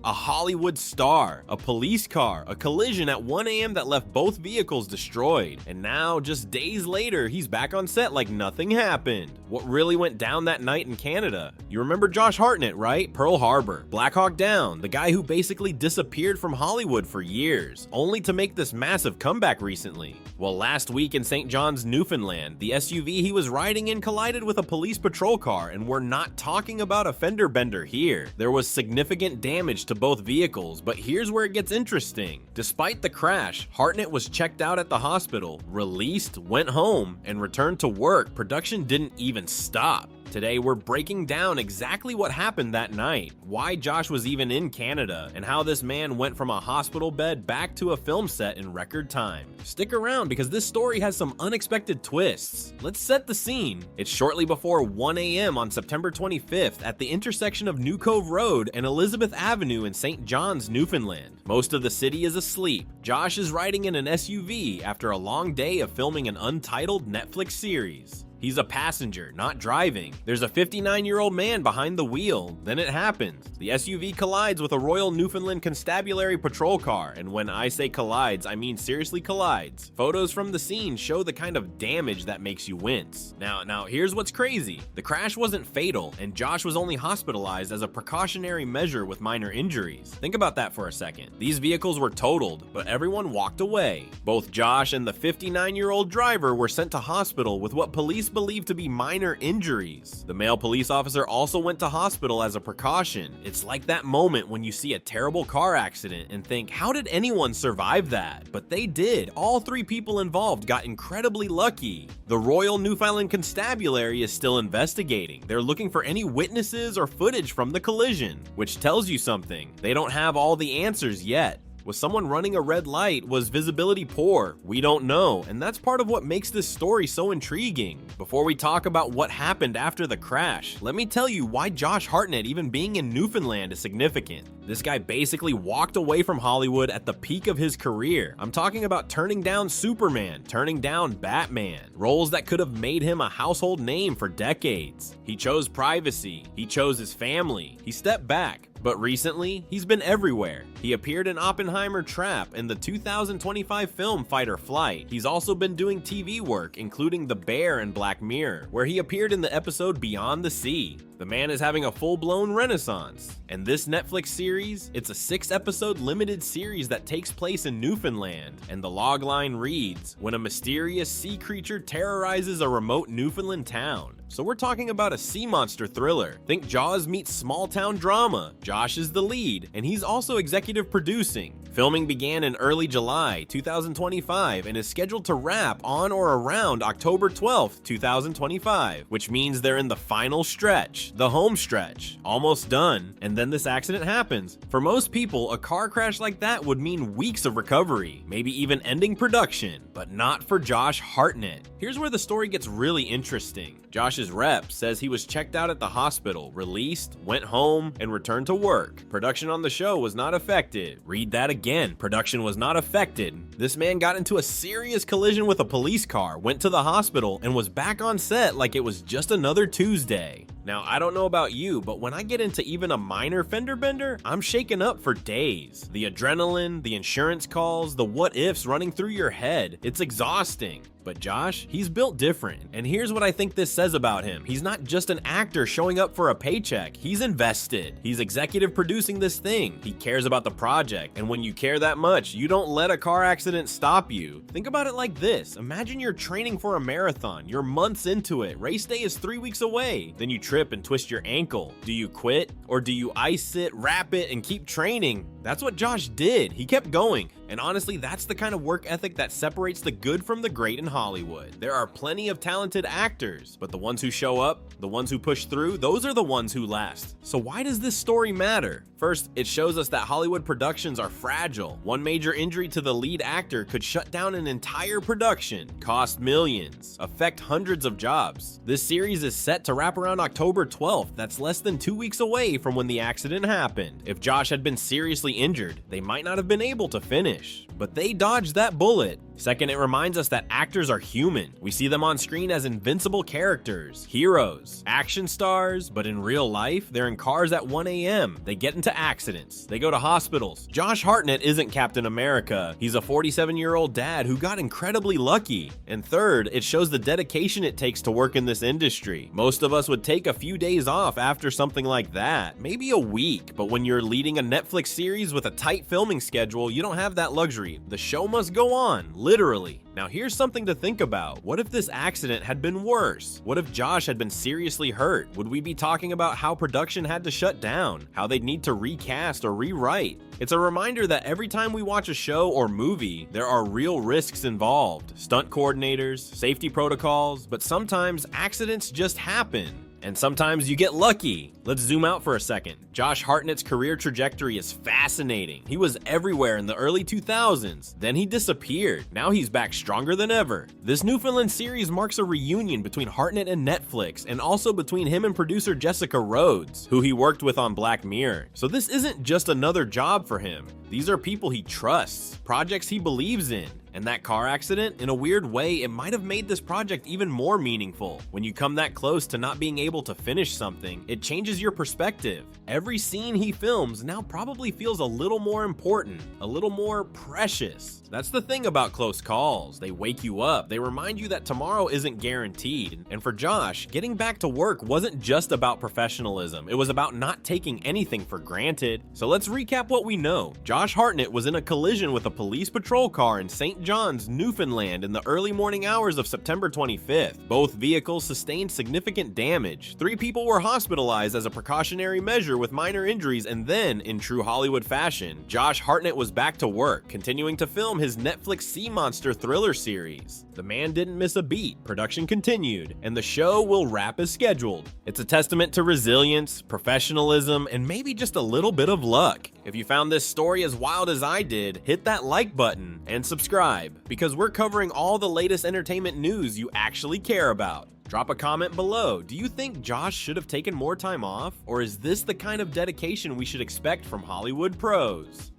A Hollywood star, a police car, a collision at 1 a.m. that left both vehicles destroyed. And now, just days later, he's back on set like nothing happened. What really went down that night in Canada? You remember Josh Hartnett, right? Pearl Harbor, Black Hawk Down, the guy who basically disappeared from Hollywood for years, only to make this massive comeback recently. Well, last week in St. John's, Newfoundland, the SUV he was riding in collided with a police patrol car, and we're not talking about a fender bender here. There was significant damage to both vehicles, but here's where it gets interesting. Despite the crash, Hartnett was checked out at the hospital, released, went home, and returned to work. Production didn't even stop. Today, we're breaking down exactly what happened that night, why Josh was even in Canada, and how this man went from a hospital bed back to a film set in record time. Stick around because this story has some unexpected twists. Let's set the scene. It's shortly before 1 a.m. on September 25th at the intersection of New Cove Road and Elizabeth Avenue in St. John's, Newfoundland. Most of the city is asleep. Josh is riding in an SUV after a long day of filming an untitled Netflix series. He's a passenger, not driving. There's a 59-year-old man behind the wheel. Then it happens. The SUV collides with a Royal Newfoundland Constabulary patrol car, and when I say collides, I mean seriously collides. Photos from the scene show the kind of damage that makes you wince. Now here's what's crazy. The crash wasn't fatal, and Josh was only hospitalized as a precautionary measure with minor injuries. Think about that for a second. These vehicles were totaled, but everyone walked away. Both Josh and the 59-year-old driver were sent to hospital with what police believed to be minor injuries. The male police officer also went to hospital as a precaution. It's like that moment when you see a terrible car accident and think, how did anyone survive that? But they did. All 3 people involved got incredibly lucky. The Royal Newfoundland Constabulary is still investigating. They're looking for any witnesses or footage from the collision, which tells you something. They don't have all the answers yet. Was someone running a red light? Was visibility poor? We don't know, and that's part of what makes this story so intriguing. Before we talk about what happened after the crash, let me tell you why Josh Hartnett even being in Newfoundland is significant. This guy basically walked away from Hollywood at the peak of his career. I'm talking about turning down Superman, turning down Batman, roles that could have made him a household name for decades. He chose privacy, he chose his family, he stepped back. But recently, he's been everywhere. He appeared in Oppenheimer Trap and the 2025 film Fight or Flight. He's also been doing TV work, including The Bear and Black Mirror, where he appeared in the episode Beyond the Sea. The man is having a full-blown renaissance. And this Netflix series, it's a 6-episode limited series that takes place in Newfoundland. And the logline reads, when a mysterious sea creature terrorizes a remote Newfoundland town. So we're talking about a sea monster thriller. Think Jaws meets small town drama. Josh is the lead, and he's also executive producing. Filming began in early July 2025 and is scheduled to wrap on or around October 12th, 2025, which means they're in the final stretch, the home stretch, almost done, and then this accident happens. For most people, a car crash like that would mean weeks of recovery, maybe even ending production, but not for Josh Hartnett. Here's where the story gets really interesting. Josh's rep says he was checked out at the hospital, released, went home, and returned to work. Production on the show was not affected. Read that again. Production was not affected. This man got into a serious collision with a police car, went to the hospital, and was back on set like it was just another Tuesday. Now, I don't know about you, but when I get into even a minor fender bender, I'm shaken up for days. The adrenaline, the insurance calls, the what ifs running through your head, it's exhausting. But Josh, he's built different. And here's what I think this says about him. He's not just an actor showing up for a paycheck. He's invested. He's executive producing this thing. He cares about the project. And when you care that much, you don't let a car accident stop you. Think about it like this. Imagine you're training for a marathon. You're months into it. Race day is 3 weeks away. Then you trip and twist your ankle. Do you quit? Or do you ice it, wrap it, and keep training? That's what Josh did. He kept going. And honestly, that's the kind of work ethic that separates the good from the great in Hollywood. There are plenty of talented actors, but the ones who show up, the ones who push through, those are the ones who last. So why does this story matter? First, it shows us that Hollywood productions are fragile. One major injury to the lead actor could shut down an entire production, cost millions, affect hundreds of jobs. This series is set to wrap around October 12th. That's less than 2 weeks away from when the accident happened. If Josh had been seriously injured, they might not have been able to finish. But they dodged that bullet. Second, it reminds us that actors are human. We see them on screen as invincible characters, heroes, action stars, but in real life, they're in cars at 1 a.m. They get into accidents. They go to hospitals. Josh Hartnett isn't Captain America. He's a 47-year-old dad who got incredibly lucky. And third, it shows the dedication it takes to work in this industry. Most of us would take a few days off after something like that, maybe a week, but when you're leading a Netflix series with a tight filming schedule, you don't have that luxury. The show must go on, literally. Now here's something to think about. What if this accident had been worse? What if Josh had been seriously hurt? Would we be talking about how production had to shut down? How they'd need to recast or rewrite? It's a reminder that every time we watch a show or movie, there are real risks involved. Stunt coordinators, safety protocols, but sometimes accidents just happen. And sometimes you get lucky. Let's zoom out for a second. Josh Hartnett's career trajectory is fascinating. He was everywhere in the early 2000s. Then he disappeared. Now he's back stronger than ever. This Newfoundland series marks a reunion between Hartnett and Netflix, and also between him and producer Jessica Rhodes, who he worked with on Black Mirror. So this isn't just another job for him. These are people he trusts, projects he believes in. And that car accident, in a weird way, it might have made this project even more meaningful. When you come that close to not being able to finish something, it changes your perspective. Every scene he films now probably feels a little more important, a little more precious. That's the thing about close calls. They wake you up. They remind you that tomorrow isn't guaranteed. And for Josh, getting back to work wasn't just about professionalism. It was about not taking anything for granted. So let's recap what we know. Josh Hartnett was in a collision with a police patrol car in St. John's, Newfoundland in the early morning hours of September 25th. Both vehicles sustained significant damage. 3 people were hospitalized as a precautionary measure with minor injuries, and then, in true Hollywood fashion, Josh Hartnett was back to work, continuing to film his Netflix sea monster thriller series. The man didn't miss a beat, production continued, and the show will wrap as scheduled. It's a testament to resilience, professionalism, and maybe just a little bit of luck. If you found this story as wild as I did, hit that like button and subscribe, because we're covering all the latest entertainment news you actually care about. Drop a comment below. Do you think Josh should have taken more time off? Or is this the kind of dedication we should expect from Hollywood pros?